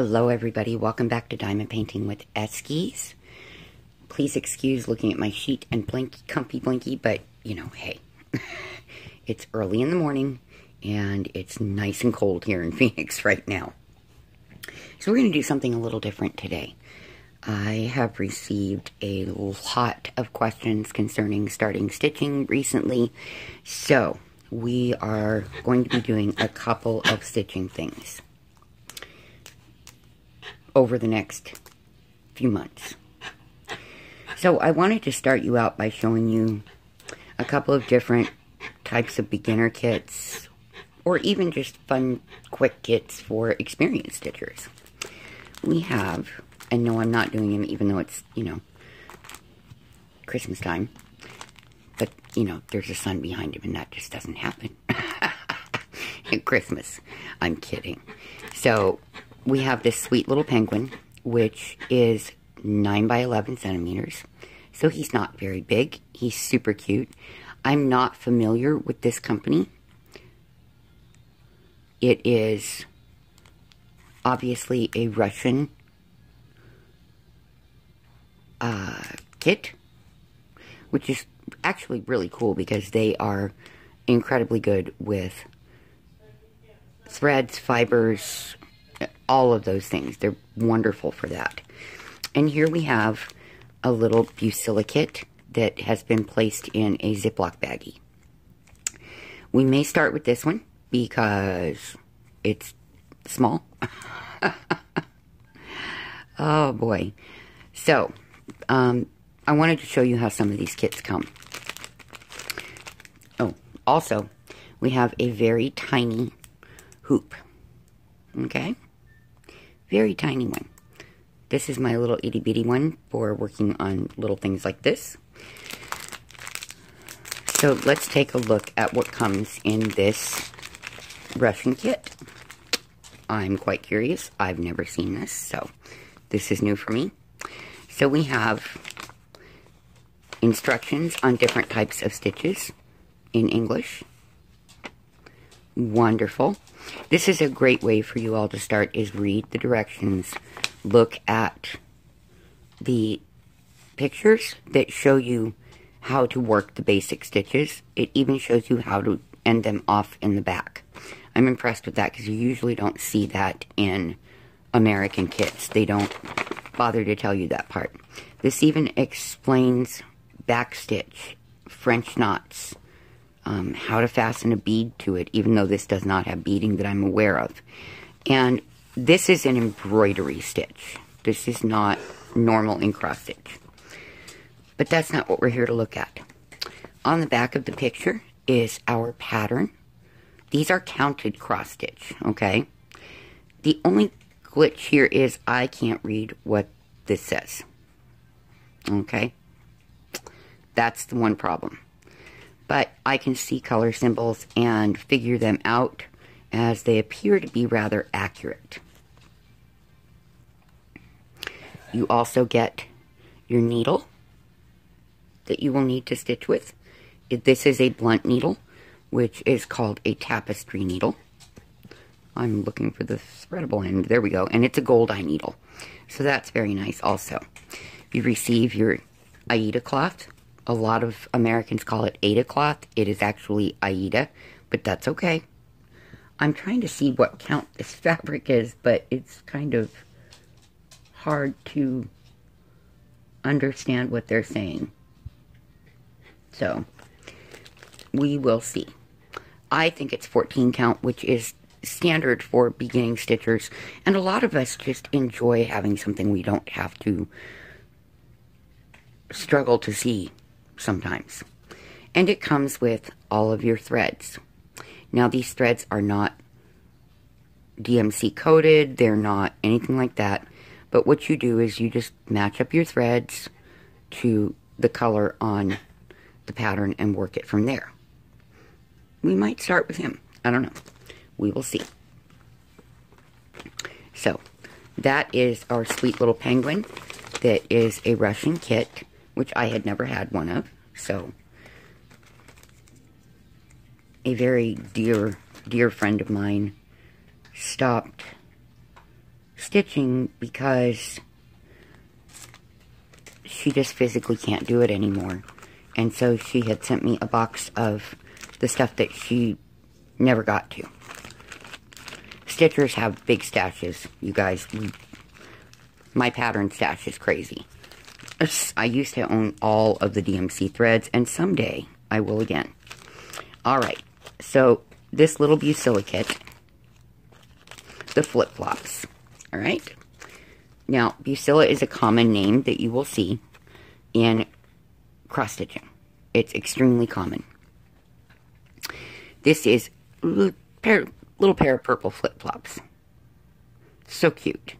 Hello everybody, welcome back to Diamond Painting with Eskies. Please excuse looking at my sheet and comfy blinky, but you know, hey, it's early in the morning and it's nice and cold here in Phoenix right now. So we're going to do something a little different today. I have received a lot of questions concerning starting stitching recently, so we are going to be doing a couple of stitching things over the next few months. So I wanted to start you out by showing you a couple of different types of beginner kits, or even just fun, quick kits for experienced stitchers. We have, and no, I'm not doing them even though it's, you know, Christmas time, but, you know, there's a sun behind him and that just doesn't happen at Christmas. I'm kidding. So we have this sweet little penguin, which is 9 by 11 centimeters. So he's not very big. He's super cute. I'm not familiar with this company. It is obviously a Russian kit, which is actually really cool because they are incredibly good with threads, fibers, all of those things. They're wonderful for that. And here we have a little Bucilla kit that has been placed in a Ziploc baggie. We may start with this one because it's small. Oh boy. So, I wanted to show you how some of these kits come. Oh, also, we have a very tiny hoop. Okay? Very tiny one. This is my little itty bitty one for working on little things like this. So let's take a look at what comes in this Russian kit. I'm quite curious. I've never seen this, so this is new for me. So we have instructions on different types of stitches in English. Wonderful. This is a great way for you all to start, is read the directions, look at the pictures that show you how to work the basic stitches. It even shows you how to end them off in the back. I'm impressed with that because you usually don't see that in American kits. They don't bother to tell you that part. This even explains backstitch, French knots, how to fasten a bead to it, even though this does not have beading that I'm aware of. And this is an embroidery stitch. This is not normal in cross stitch. But that's not what we're here to look at. On the back of the picture is our pattern. These are counted cross stitch, okay? The only glitch here is I can't read what this says. Okay? That's the one problem. But I can see color symbols and figure them out as they appear to be rather accurate. You also get your needle that you will need to stitch with. This is a blunt needle, which is called a tapestry needle. I'm looking for the threadable end. There we go. And it's a gold eye needle. So that's very nice also. You receive your Aida cloth. A lot of Americans call it Aida cloth. It is actually Aida, but that's okay. I'm trying to see what count this fabric is, but it's kind of hard to understand what they're saying. So, we will see. I think it's 14 count, which is standard for beginning stitchers, and a lot of us just enjoy having something we don't have to struggle to see sometimes. And it comes with all of your threads. Now, these threads are not DMC coated, they're not anything like that, but what you do is you just match up your threads to the color on the pattern and work it from there. We might start with him. I don't know. We will see. So, that is our sweet little penguin that is a Russian kit, which I had never had one of. So, a very dear friend of mine stopped stitching because she just physically can't do it anymore. And so she had sent me a box of the stuff that she never got to. Stitchers have big stashes, you guys. My pattern stash is crazy. I used to own all of the DMC threads, and someday I will again. Alright, so this little Bucilla kit, the flip-flops, alright? Now, Bucilla is a common name that you will see in cross-stitching. It's extremely common. This is a little pair of purple flip-flops. So cute.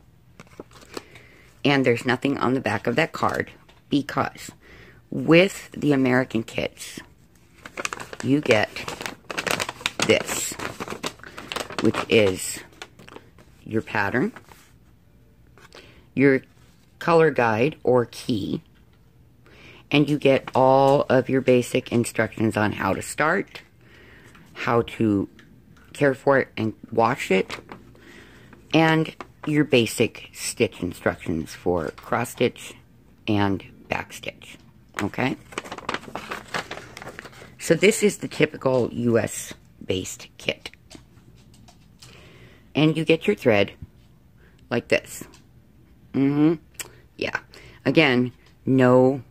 And there's nothing on the back of that card because with the American kits, you get this, which is your pattern, your color guide or key, and you get all of your basic instructions on how to start, how to care for it and wash it, and your basic stitch instructions for cross stitch and back stitch. Okay? So this is the typical US based kit. And you get your thread like this. Yeah. Again, no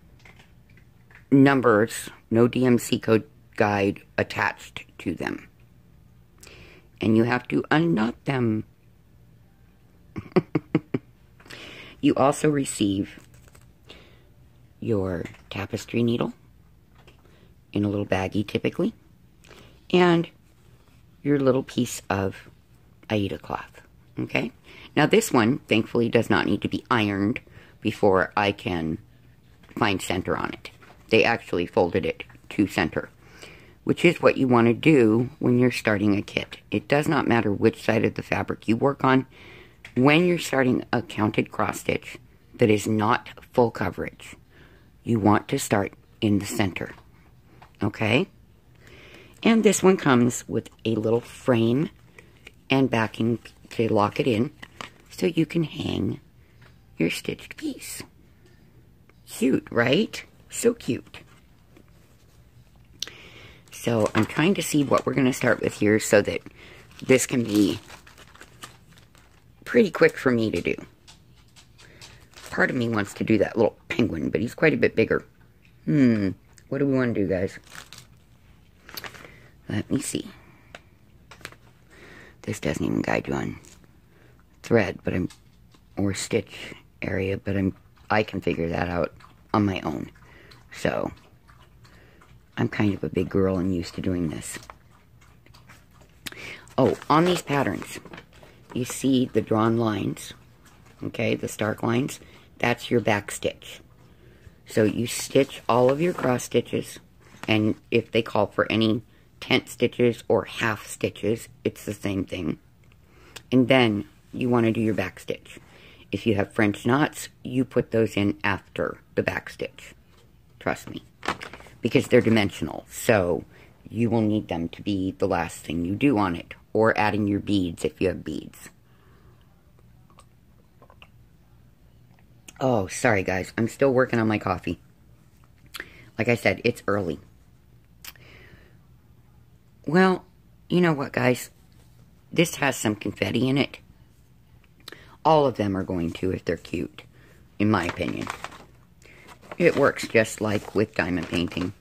numbers, no DMC code guide attached to them. And you have to unknot them. You also receive your tapestry needle in a little baggie typically, and your little piece of Aida cloth. Okay? Now this one, thankfully, does not need to be ironed before I can find center on it. They actually folded it to center, which is what you want to do when you're starting a kit. It does not matter which side of the fabric you work on. When you're starting a counted cross stitch that is not full coverage, you want to start in the center. Okay? And this one comes with a little frame and backing to lock it in so you can hang your stitched piece. Cute, right? So cute. So I'm trying to see what we're going to start with here so that this can be pretty quick for me to do. Part of me wants to do that little penguin, but he's quite a bit bigger. What do we want to do, guys? Let me see. This doesn't even guide you on thread, but or stitch area, but I can figure that out on my own. So I'm kind of a big girl and used to doing this. Oh, on these patterns, you see the drawn lines, okay, the stark lines. That's your back stitch. So you stitch all of your cross stitches, and if they call for any tent stitches or half stitches, it's the same thing. And then you want to do your back stitch. If you have French knots, you put those in after the back stitch. Trust me. Because they're dimensional, so you will need them to be the last thing you do on it, or adding your beads if you have beads. Oh, sorry guys, I'm still working on my coffee. Like I said, it's early. Well, you know what, guys? This has some confetti in it. All of them are going to if they're cute, in my opinion. It works just like with diamond painting.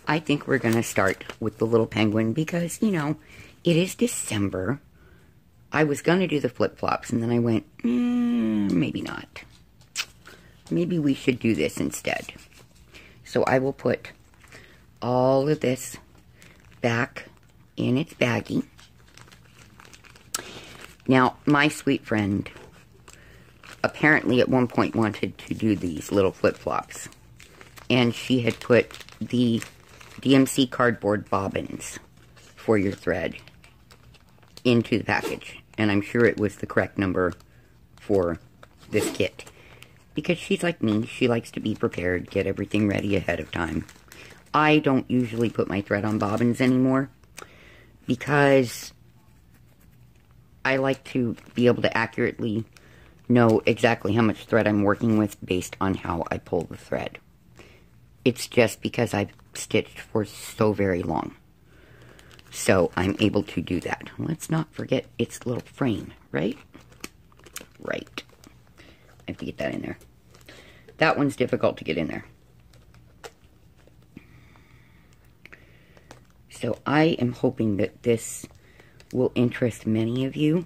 I think we're going to start with the little penguin because, you know, it is December. I was going to do the flip-flops, and then I went, maybe not. Maybe we should do this instead. So I will put all of this back in its baggie. Now, my sweet friend apparently at one point wanted to do these little flip-flops. And she had put the DMC cardboard bobbins for your thread into the package. And I'm sure it was the correct number for this kit. Because she's like me, she likes to be prepared, get everything ready ahead of time. I don't usually put my thread on bobbins anymore because I like to be able to accurately know exactly how much thread I'm working with based on how I pull the thread. It's just because I've stitched for so very long. So I'm able to do that. Let's not forget its little frame, right? Right. I have to get that in there. That one's difficult to get in there. So I am hoping that this will interest many of you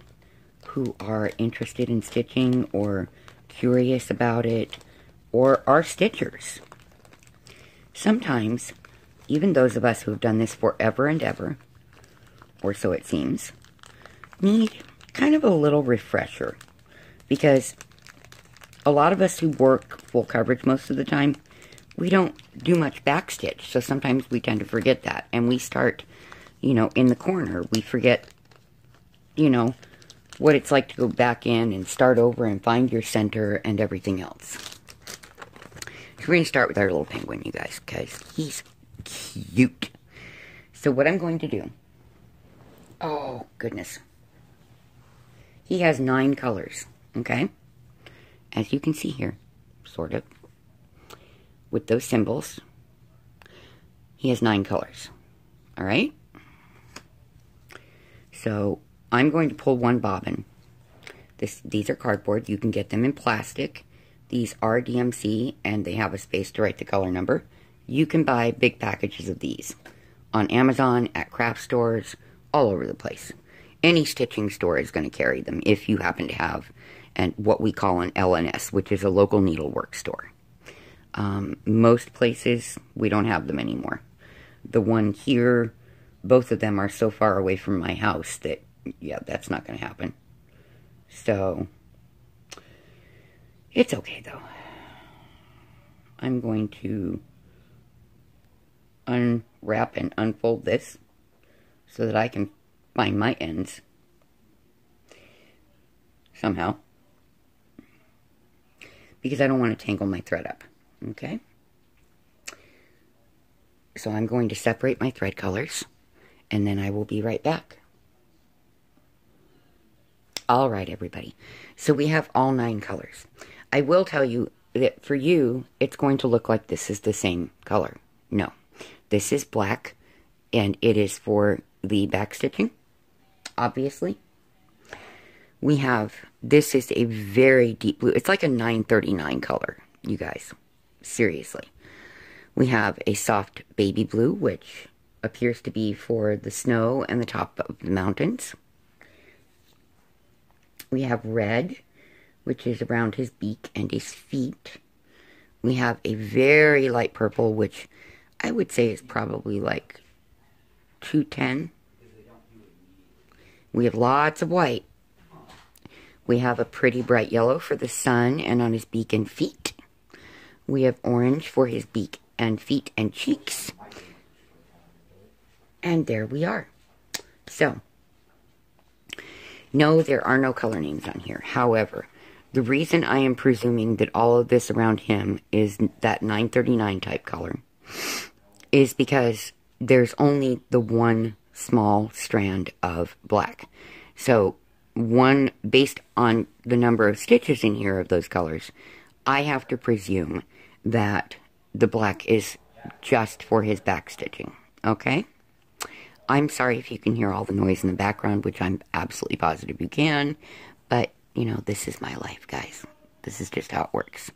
who are interested in stitching or curious about it or are stitchers. Sometimes, even those of us who have done this forever and ever, or so it seems, need kind of a little refresher. Because a lot of us who work full coverage most of the time, we don't do much backstitch. So sometimes we tend to forget that. And we start, you know, in the corner. We forget, you know, what it's like to go back in and start over and find your center and everything else. So we're going to start with our little penguin, you guys, because he's cute. So what I'm going to do, oh, goodness. He has 9 colors, okay? As you can see here, sort of, with those symbols, he has 9 colors, all right? So I'm going to pull one bobbin. These are cardboard. You can get them in plastic. These are DMC, and they have a space to write the color number. You can buy big packages of these on Amazon, at craft stores, all over the place. Any stitching store is going to carry them if you happen to have what we call an LNS, which is a local needlework store. Most places, we don't have them anymore. The one here, both of them are so far away from my house that, yeah, that's not going to happen. So, it's okay, though. I'm going to unwrap and unfold this so that I can find my ends somehow, because I don't want to tangle my thread up, okay? So I'm going to separate my thread colors, and then I will be right back. All right, everybody. So we have all 9 colors. I will tell you that for you, it's going to look like this is the same color. No. This is black, and it is for the backstitching, obviously. We have, this is a very deep blue. It's like a 939 color, you guys. Seriously. We have a soft baby blue, which appears to be for the snow and the top of the mountains. We have red, which is around his beak and his feet. We have a very light purple, which I would say is probably like 210. We have lots of white. We have a pretty bright yellow for the sun and on his beak and feet. We have orange for his beak and feet and cheeks. And there we are. So, no, there are no color names on here. However, the reason I am presuming that all of this around him is that 939 type color is because there's only the one small strand of black. So, based on the number of stitches in here of those colors, I have to presume that the black is just for his back stitching. Okay? I'm sorry if you can hear all the noise in the background, which I'm absolutely positive you can, but, you know, this is my life, guys. This is just how it works.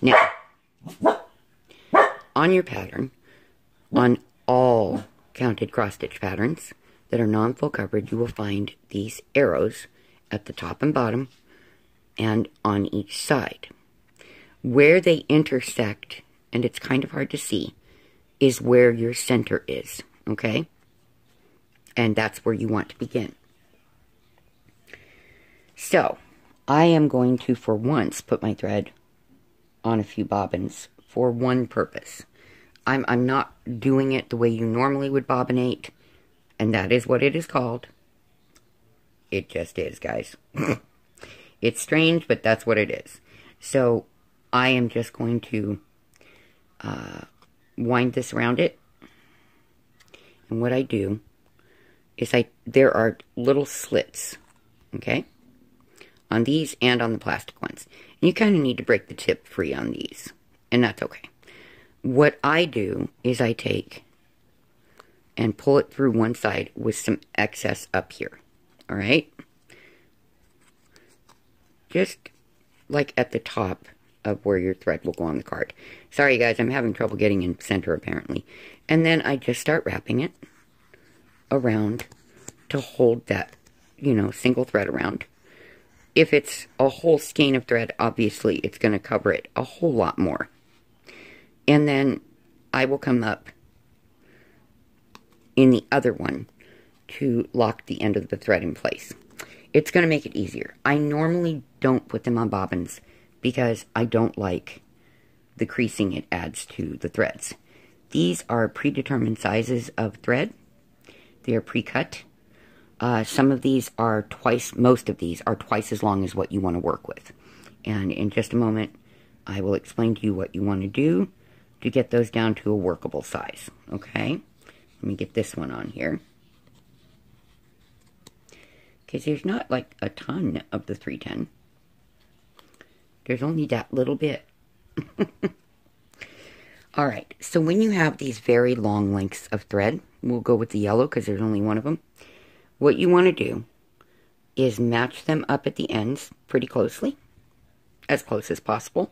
Now, on your pattern, on all counted cross-stitch patterns that are non-full coverage, you will find these arrows at the top and bottom and on each side. Where they intersect, and it's kind of hard to see, is where your center is, okay? And that's where you want to begin. So, I am going to, for once, put my thread on a few bobbins for one purpose. I'm not doing it the way you normally would bobbinate, and that is what it is called. It just is, guys. It's strange, but that's what it is. So, I am just going to wind this around it. And what I do is there are little slits, okay, on these and on the plastic ones. And you kind of need to break the tip free on these, and that's okay. What I do is I take and pull it through one side with some excess up here. All right? Just like at the top of where your thread will go on the card. Sorry guys, I'm having trouble getting in center apparently. And then I just start wrapping it around to hold that, you know, single thread around. If it's a whole skein of thread, obviously it's going to cover it a whole lot more. And then I will come up in the other one to lock the end of the thread in place. It's going to make it easier. I normally don't put them on bobbins because I don't like the creasing it adds to the threads. These are predetermined sizes of thread. They are pre-cut. Some of these are most of these are twice as long as what you want to work with. And in just a moment, I will explain to you what you want to do to get those down to a workable size. Okay? Let me get this one on here. Because there's not like a ton of the 310. There's only that little bit. Alright, so when you have these very long lengths of thread, we'll go with the yellow because there's only one of them. What you want to do is match them up at the ends pretty closely. As close as possible.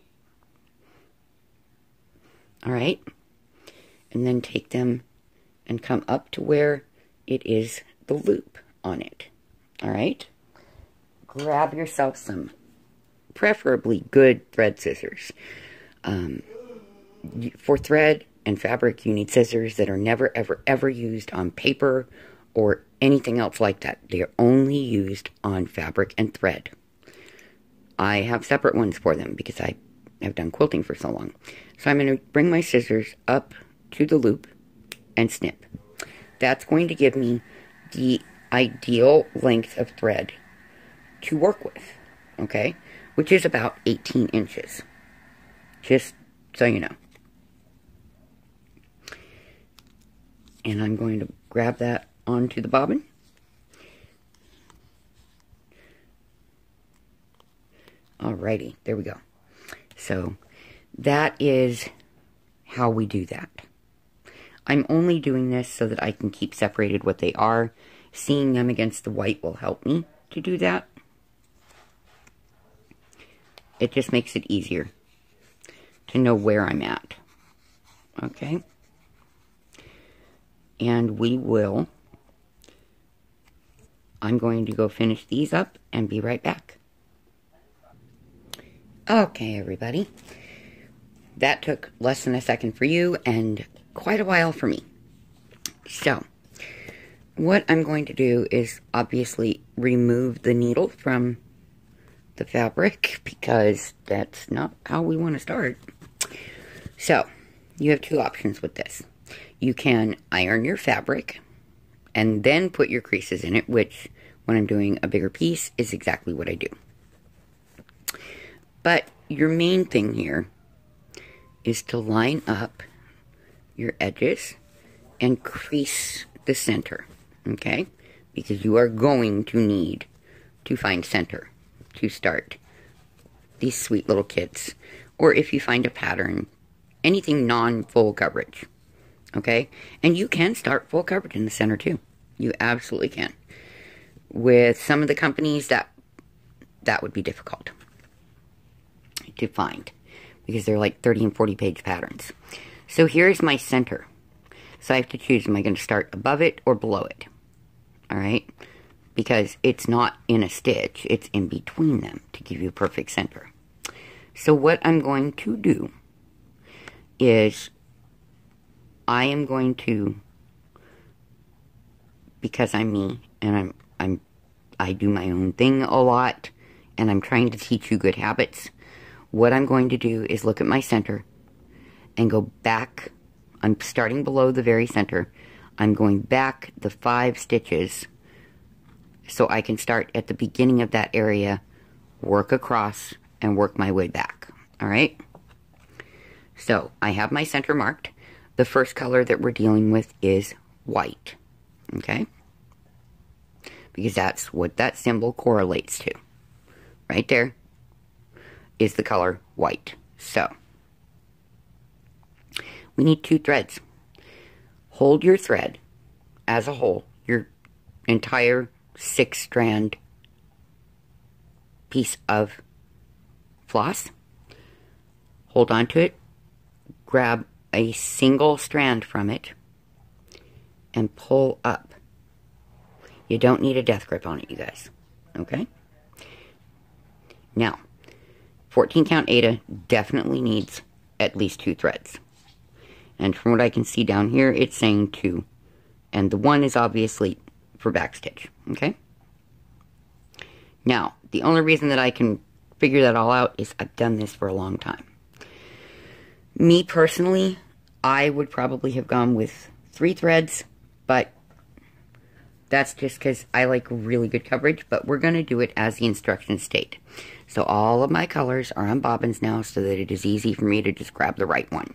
Alright. And then take them and come up to where it is the loop on it. Alright. Grab yourself some preferably good thread scissors. For thread and fabric, you need scissors that are never, ever, ever used on paper or anything else like that. They are only used on fabric and thread. I have separate ones for them because I have done quilting for so long. So I'm going to bring my scissors up to the loop and snip. That's going to give me the ideal length of thread to work with, okay? Which is about 18 inches. Just so you know. And I'm going to grab that onto the bobbin. Alrighty, there we go. So, that is how we do that. I'm only doing this so that I can keep separated what they are. Seeing them against the white will help me to do that. It just makes it easier to know where I'm at. Okay? And I'm going to go finish these up and be right back. Okay, everybody. That took less than a second for you and quite a while for me. So, what I'm going to do is obviously remove the needle from the fabric because that's not how we want to start. So, you have two options with this. You can iron your fabric and then put your creases in it, which when I'm doing a bigger piece is exactly what I do. But your main thing here is to line up your edges and crease the center, okay? Because you are going to need to find center to start these sweet little kits. Or if you find a pattern, anything non-full coverage, okay? And you can start full coverage in the center too. You absolutely can. With some of the companies, that would be difficult to find because they're like 30 and 40 page patterns. So here's my center. So I have to choose, am I going to start above it or below it? Alright? Because it's not in a stitch, it's in between them to give you a perfect center. So what I'm going to do is I am going to, because I'm me and I do my own thing a lot and I'm trying to teach you good habits. What I'm going to do is look at my center and go back. I'm starting below the very center. I'm going back the 5 stitches so I can start at the beginning of that area, work across, and work my way back. Alright? So, I have my center marked. The first color that we're dealing with is white. Okay? Because that's what that symbol correlates to. right there, is the color white. So, we need 2 threads. Hold your thread as a whole, your entire 6-strand piece of floss. Hold on to it, grab a single strand from it, and pull up. You don't need a death grip on it, you guys. Okay? Now, 14 count Aida definitely needs at least 2 threads. And from what I can see down here, it's saying 2. And the 1 is obviously for backstitch. Okay? Now, the only reason that I can figure that all out is I've done this for a long time. Me personally, I would probably have gone with 3 threads, but that's just because I like really good coverage, but we're going to do it as the instructions state. So all of my colors are on bobbins now so that it is easy for me to just grab the right one.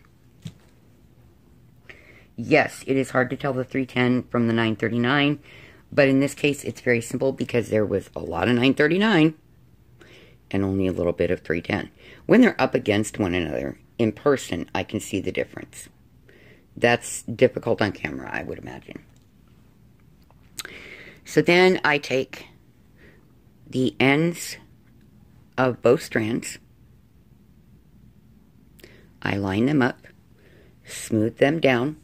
Yes, it is hard to tell the 310 from the 939, but in this case it's very simple because there was a lot of 939 and only a little bit of 310. When they're up against one another, in person, I can see the difference. That's difficult on camera, I would imagine. So then I take the ends of both strands, I line them up, smooth them down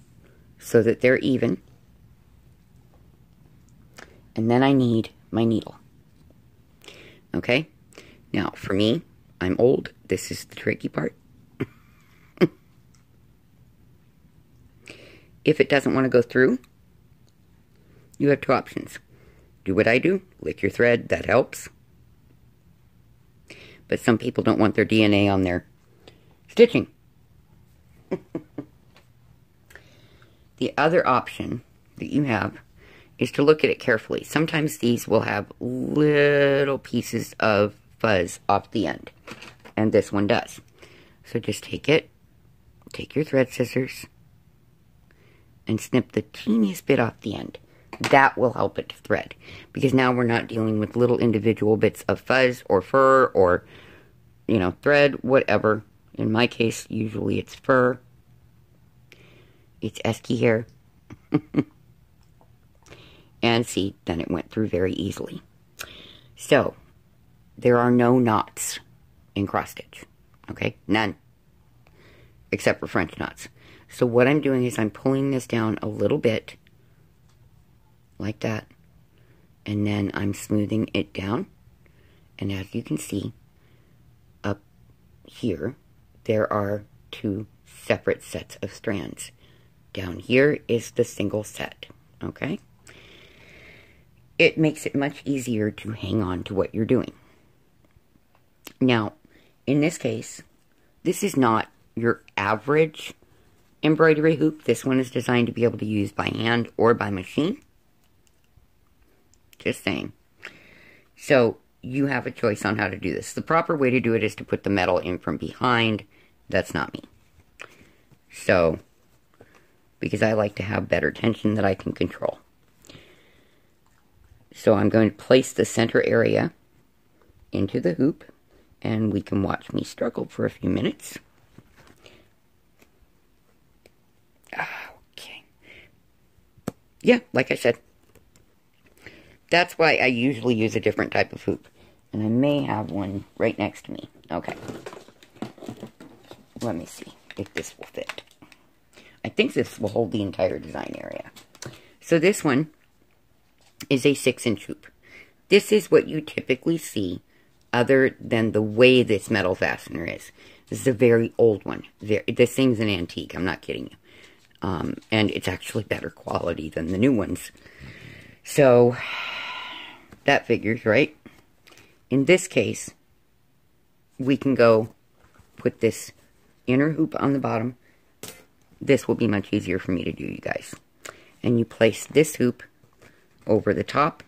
so that they're even, and then I need my needle. Okay? Now, for me, I'm old. This is the tricky part. If it doesn't want to go through, you have 2 options. Do what I do, lick your thread, that helps. But some people don't want their DNA on their stitching. The other option that you have is to look at it carefully. Sometimes these will have little pieces of fuzz off the end, and this one does. So just take it, take your thread scissors, and snip the teeniest bit off the end. That will help it to thread, because now we're not dealing with little individual bits of fuzz or fur or, you know, thread, whatever. In my case, usually it's fur. It's Esky hair. And see, then it went through very easily. So, there are no knots in cross stitch. Okay? None. Except for French knots. So what I'm doing is I'm pulling this down a little bit. Like that. And then I'm smoothing it down. And as you can see, up here, there are 2 separate sets of strands. Down here is the single set. Okay? It makes it much easier to hang on to what you're doing. Now, in this case, this is not your average embroidery hoop. This one is designed to be able to use by hand or by machine. Just saying. So, you have a choice on how to do this. The proper way to do it is to put the metal in from behind. That's not me. So, because I like to have better tension that I can control. So I'm going to place the center area into the hoop, and we can watch me struggle for a few minutes. Okay. Yeah, like I said. That's why I usually use a different type of hoop. And I may have one right next to me. Okay. Let me see if this will fit. I think this will hold the entire design area. So this one is a 6-inch hoop. This is what you typically see other than the way this metal fastener is. This is a very old one. This thing's an antique, I'm not kidding you. And it's actually better quality than the new ones. So, that figures, right? In this case, we can go put this inner hoop on the bottom. This will be much easier for me to do, you guys. And you place this hoop over the top.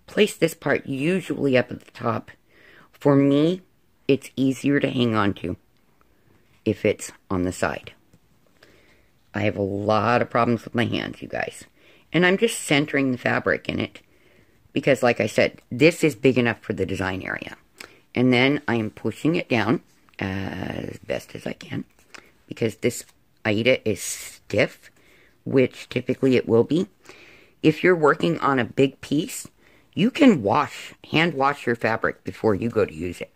Place this part usually up at the top. For me, it's easier to hang on to if it's on the side. I have a lot of problems with my hands, you guys. And I'm just centering the fabric in it because like I said, this is big enough for the design area. And then I am pushing it down as best as I can, because this Aida is stiff, which typically it will be. If you're working on a big piece, you can hand wash your fabric before you go to use it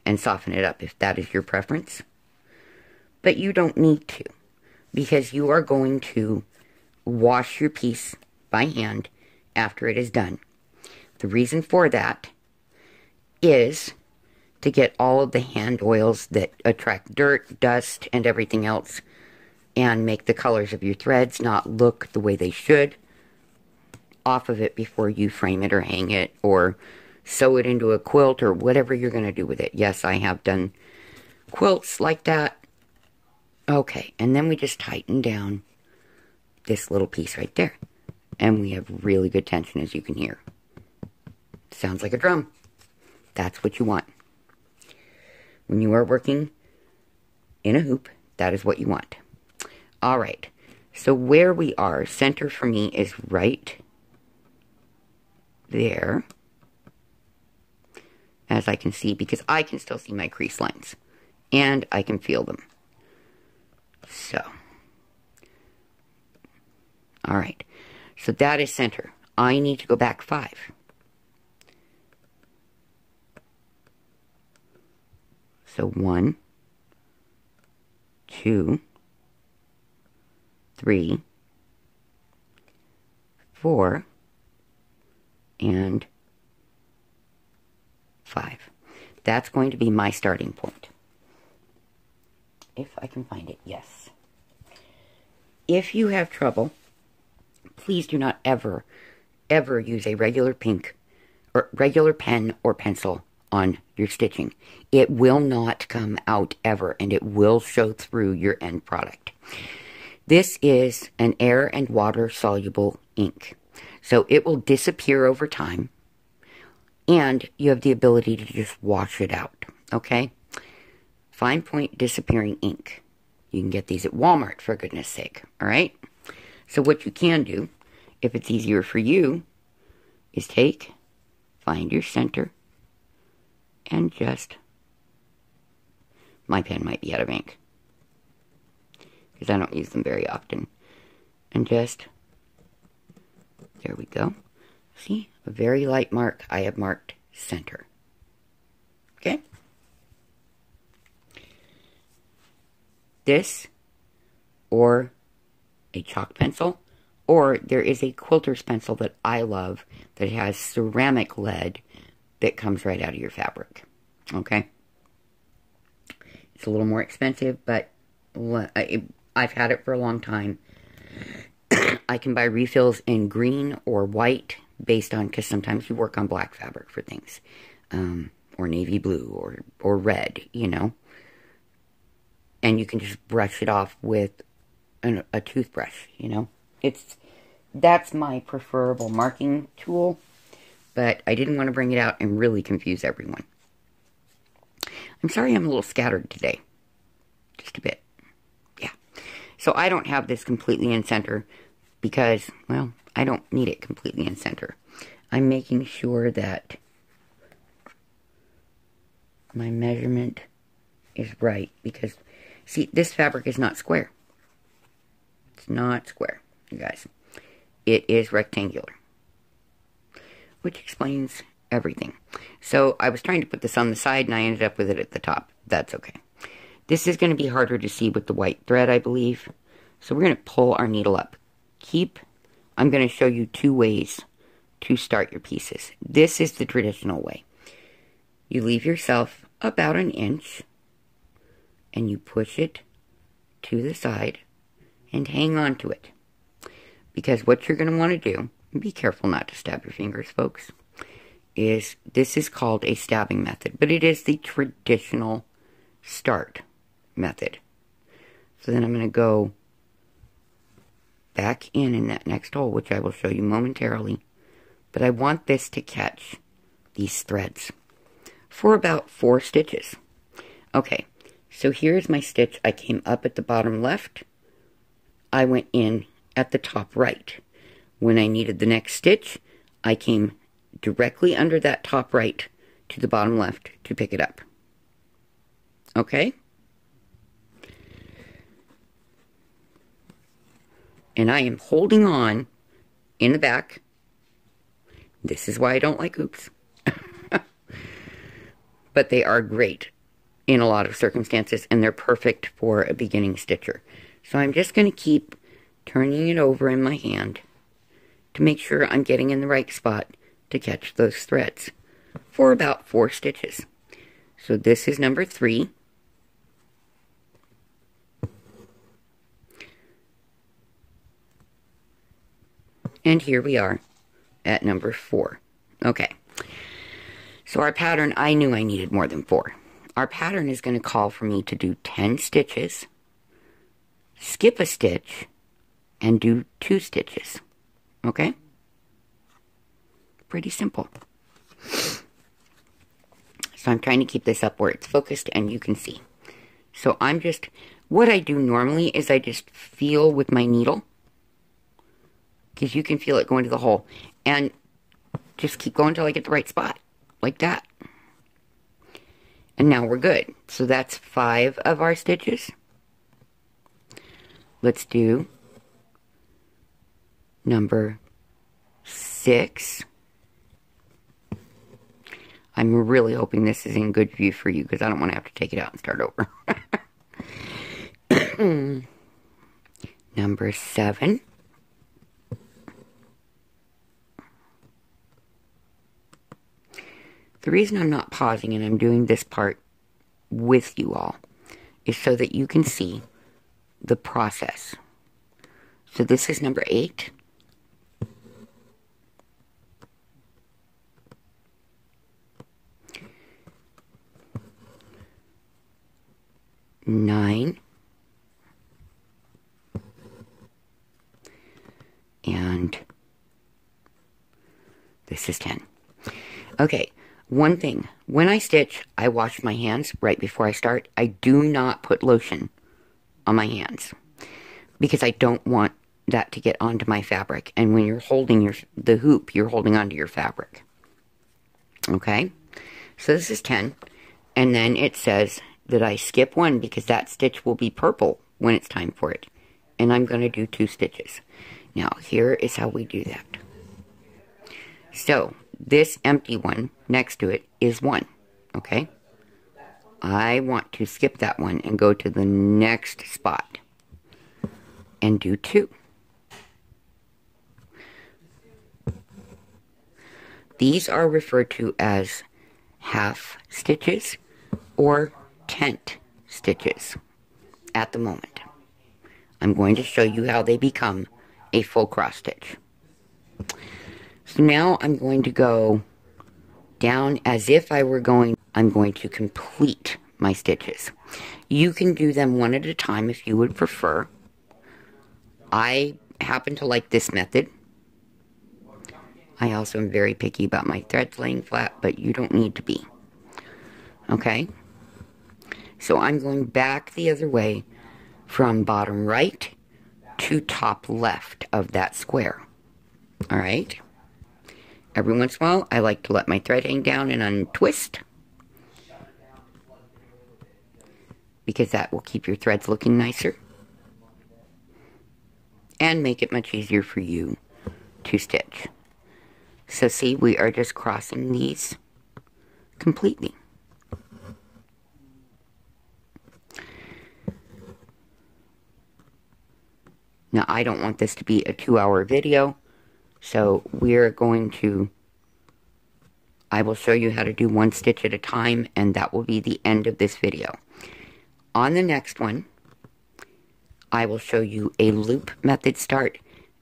and soften it up if that is your preference. But you don't need to, because you are going to wash your piece by hand after it is done. The reason for that is to get all of the hand oils that attract dirt, dust, and everything else, and make the colors of your threads not look the way they should off of it before you frame it or hang it or sew it into a quilt or whatever you're going to do with it. Yes, I have done quilts like that. Okay, and then we just tighten down this little piece right there. And we have really good tension, as you can hear. Sounds like a drum. That's what you want. When you are working in a hoop, that is what you want. All right, so where we are, center for me is right there, as I can see, because I can still see my crease lines, and I can feel them. So, all right, so that is center. I need to go back 5. So 1, 2, 3, 4, and 5. That's going to be my starting point. If I can find it, yes. If you have trouble, please do not ever use a regular pen or pencil on your stitching. It will not come out ever, and it will show through your end product. This is an air and water soluble ink, so it will disappear over time, and you have the ability to just wash it out, okay? Fine point disappearing ink. You can get these at Walmart, for goodness sake, all right? So what you can do, if it's easier for you, is find your center, and just, my pen might be out of ink, because I don't use them very often, and just, there we go. See, a very light mark. I have marked center. Okay? This, or a chalk pencil, or there is a quilter's pencil that I love that has ceramic lead that comes right out of your fabric. Okay? It's a little more expensive, but I've had it for a long time. I can buy refills in green or white based on, because sometimes you work on black fabric for things. Or navy blue or red, you know. And you can just brush it off with a toothbrush, you know. That's my preferable marking tool, but I didn't want to bring it out and really confuse everyone. I'm sorry I'm a little scattered today. Just a bit. Yeah. So I don't have this completely in center because, well, I don't need it completely in center. I'm making sure that my measurement is right because, see, this fabric is not square. It's not square, you guys. It is rectangular, which explains everything. So I was trying to put this on the side and I ended up with it at the top. That's okay. This is going to be harder to see with the white thread, I believe. So we're going to pull our needle up. I'm going to show you 2 ways to start your pieces. This is the traditional way. You leave yourself about 1 inch and you push it to the side and hang on to it. Because what you're going to want to do, and be careful not to stab your fingers, folks, this is called a stabbing method, but it is the traditional start method. So then I'm going to go back in that next hole, which I will show you momentarily. But I want this to catch these threads for about 4 stitches. Okay, so here's my stitch. I came up at the bottom left. I went in at the top right. When I needed the next stitch, I came directly under that top right to the bottom left to pick it up. Okay? And I am holding on in the back. This is why I don't like hoops. But they are great in a lot of circumstances, and they're perfect for a beginning stitcher. So I'm just going to keep turning it over in my hand to make sure I'm getting in the right spot to catch those threads for about 4 stitches. So this is number 3. And here we are at number 4. Okay. So our pattern, I knew I needed more than 4. Our pattern is going to call for me to do 10 stitches, skip a stitch, and do 2 stitches. Okay? Pretty simple. So I'm trying to keep this up where it's focused and you can see. So I'm just, what I do normally is I just feel with my needle, because you can feel it going to the hole, and just keep going until I get the right spot, like that. And now we're good. So that's 5 of our stitches. Let's do number 6. I'm really hoping this is in good view for you, because I don't want to have to take it out and start over. Number 7. The reason I'm not pausing and I'm doing this part with you all is so that you can see the process. So this is number 8. Nine. And this is 10. Okay. One thing, when I stitch, I wash my hands right before I start. I do not put lotion on my hands because I don't want that to get onto my fabric. And when you're holding the hoop, you're holding onto your fabric. Okay? So this is 10. And then it says that I skip 1 because that stitch will be purple when it's time for it. And I'm going to do 2 stitches. Now, here is how we do that. So, this empty one next to it is 1, okay? I want to skip that one and go to the next spot and do 2. These are referred to as half stitches or tent stitches at the moment. I'm going to show you how they become a full cross stitch. So now I'm going to go down as if I were going, I'm going to complete my stitches. You can do them one at a time if you would prefer. I happen to like this method. I also am very picky about my threads laying flat, but you don't need to be. Okay? So I'm going back the other way from bottom right to top left of that square. Alright? Every once in a while, I like to let my thread hang down and untwist, because that will keep your threads looking nicer and make it much easier for you to stitch. So see, we are just crossing these completely. Now, I don't want this to be a 2-hour video. So we're going to, I will show you how to do 1 stitch at a time, and that will be the end of this video. On the next one, I will show you a loop method start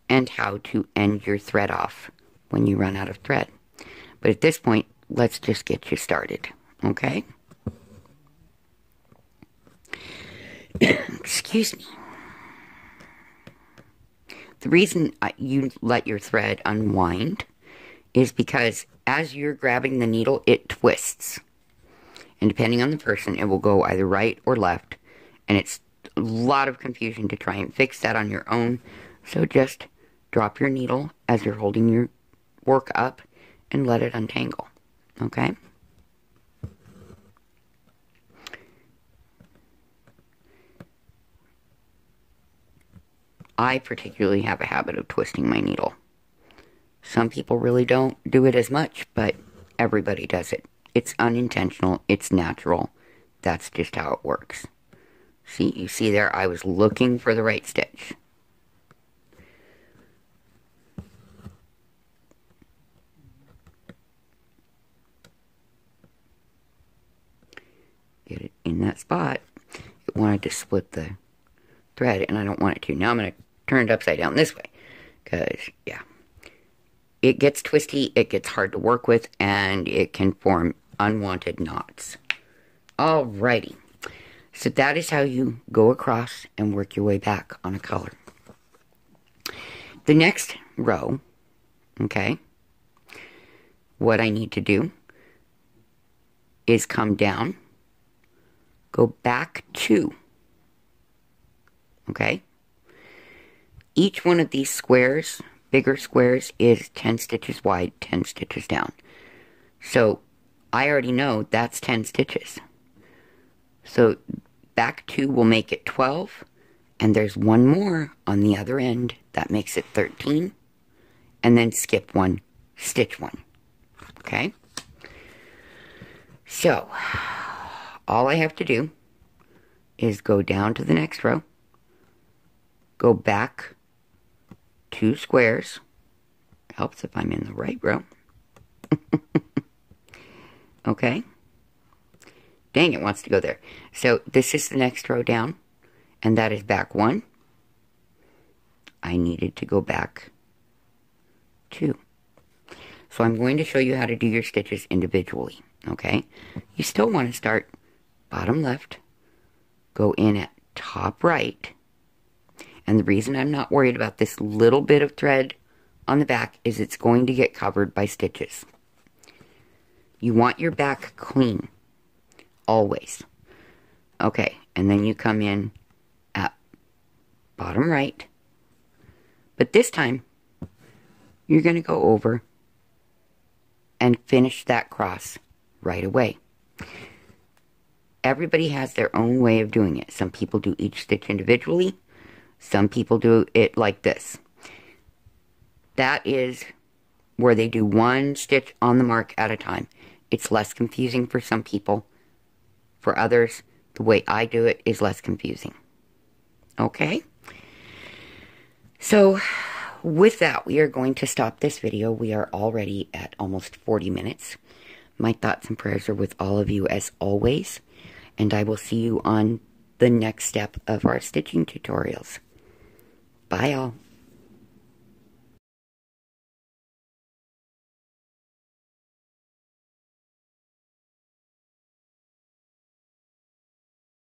and how to end your thread off when you run out of thread. But at this point, let's just get you started, okay? Excuse me. The reason you let your thread unwind is because as you're grabbing the needle, it twists. And depending on the person, it will go either right or left. And it's a lot of confusion to try and fix that on your own. So just drop your needle as you're holding your work up and let it untangle. Okay? I particularly have a habit of twisting my needle. Some people really don't do it as much, but everybody does it. It's unintentional. It's natural. That's just how it works. See, you see there, I was looking for the right stitch. Get it in that spot. It wanted to split the thread, and I don't want it to. Now I'm going to turn it upside down this way, because, yeah, it gets twisty, it gets hard to work with, and it can form unwanted knots. Alrighty. So that is how you go across and work your way back on a color. The next row, okay, what I need to do is come down, go back 2, okay? Each one of these squares, bigger squares, is 10 stitches wide, 10 stitches down. So I already know that's 10 stitches. So back 2 will make it 12, and there's one more on the other end that makes it 13, and then skip 1, stitch 1, okay? So all I have to do is go down to the next row, go back 2 squares, helps if I'm in the right row, okay? Dang, it wants to go there. So this is the next row down, and that is back 1. I needed to go back 2. So I'm going to show you how to do your stitches individually, okay? You still want to start bottom left, go in at top right, and the reason I'm not worried about this little bit of thread on the back is it's going to get covered by stitches. You want your back clean. Always. Okay, and then you come in at bottom right. But this time, you're going to go over and finish that cross right away. Everybody has their own way of doing it. Some people do each stitch individually. Some people do it like this. That is where they do 1 stitch on the mark at a time. It's less confusing for some people. For others, the way I do it is less confusing. Okay? So, with that, we are going to stop this video. We are already at almost 40 minutes. My thoughts and prayers are with all of you as always. And I will see you on the next step of our stitching tutorials. Bye, all.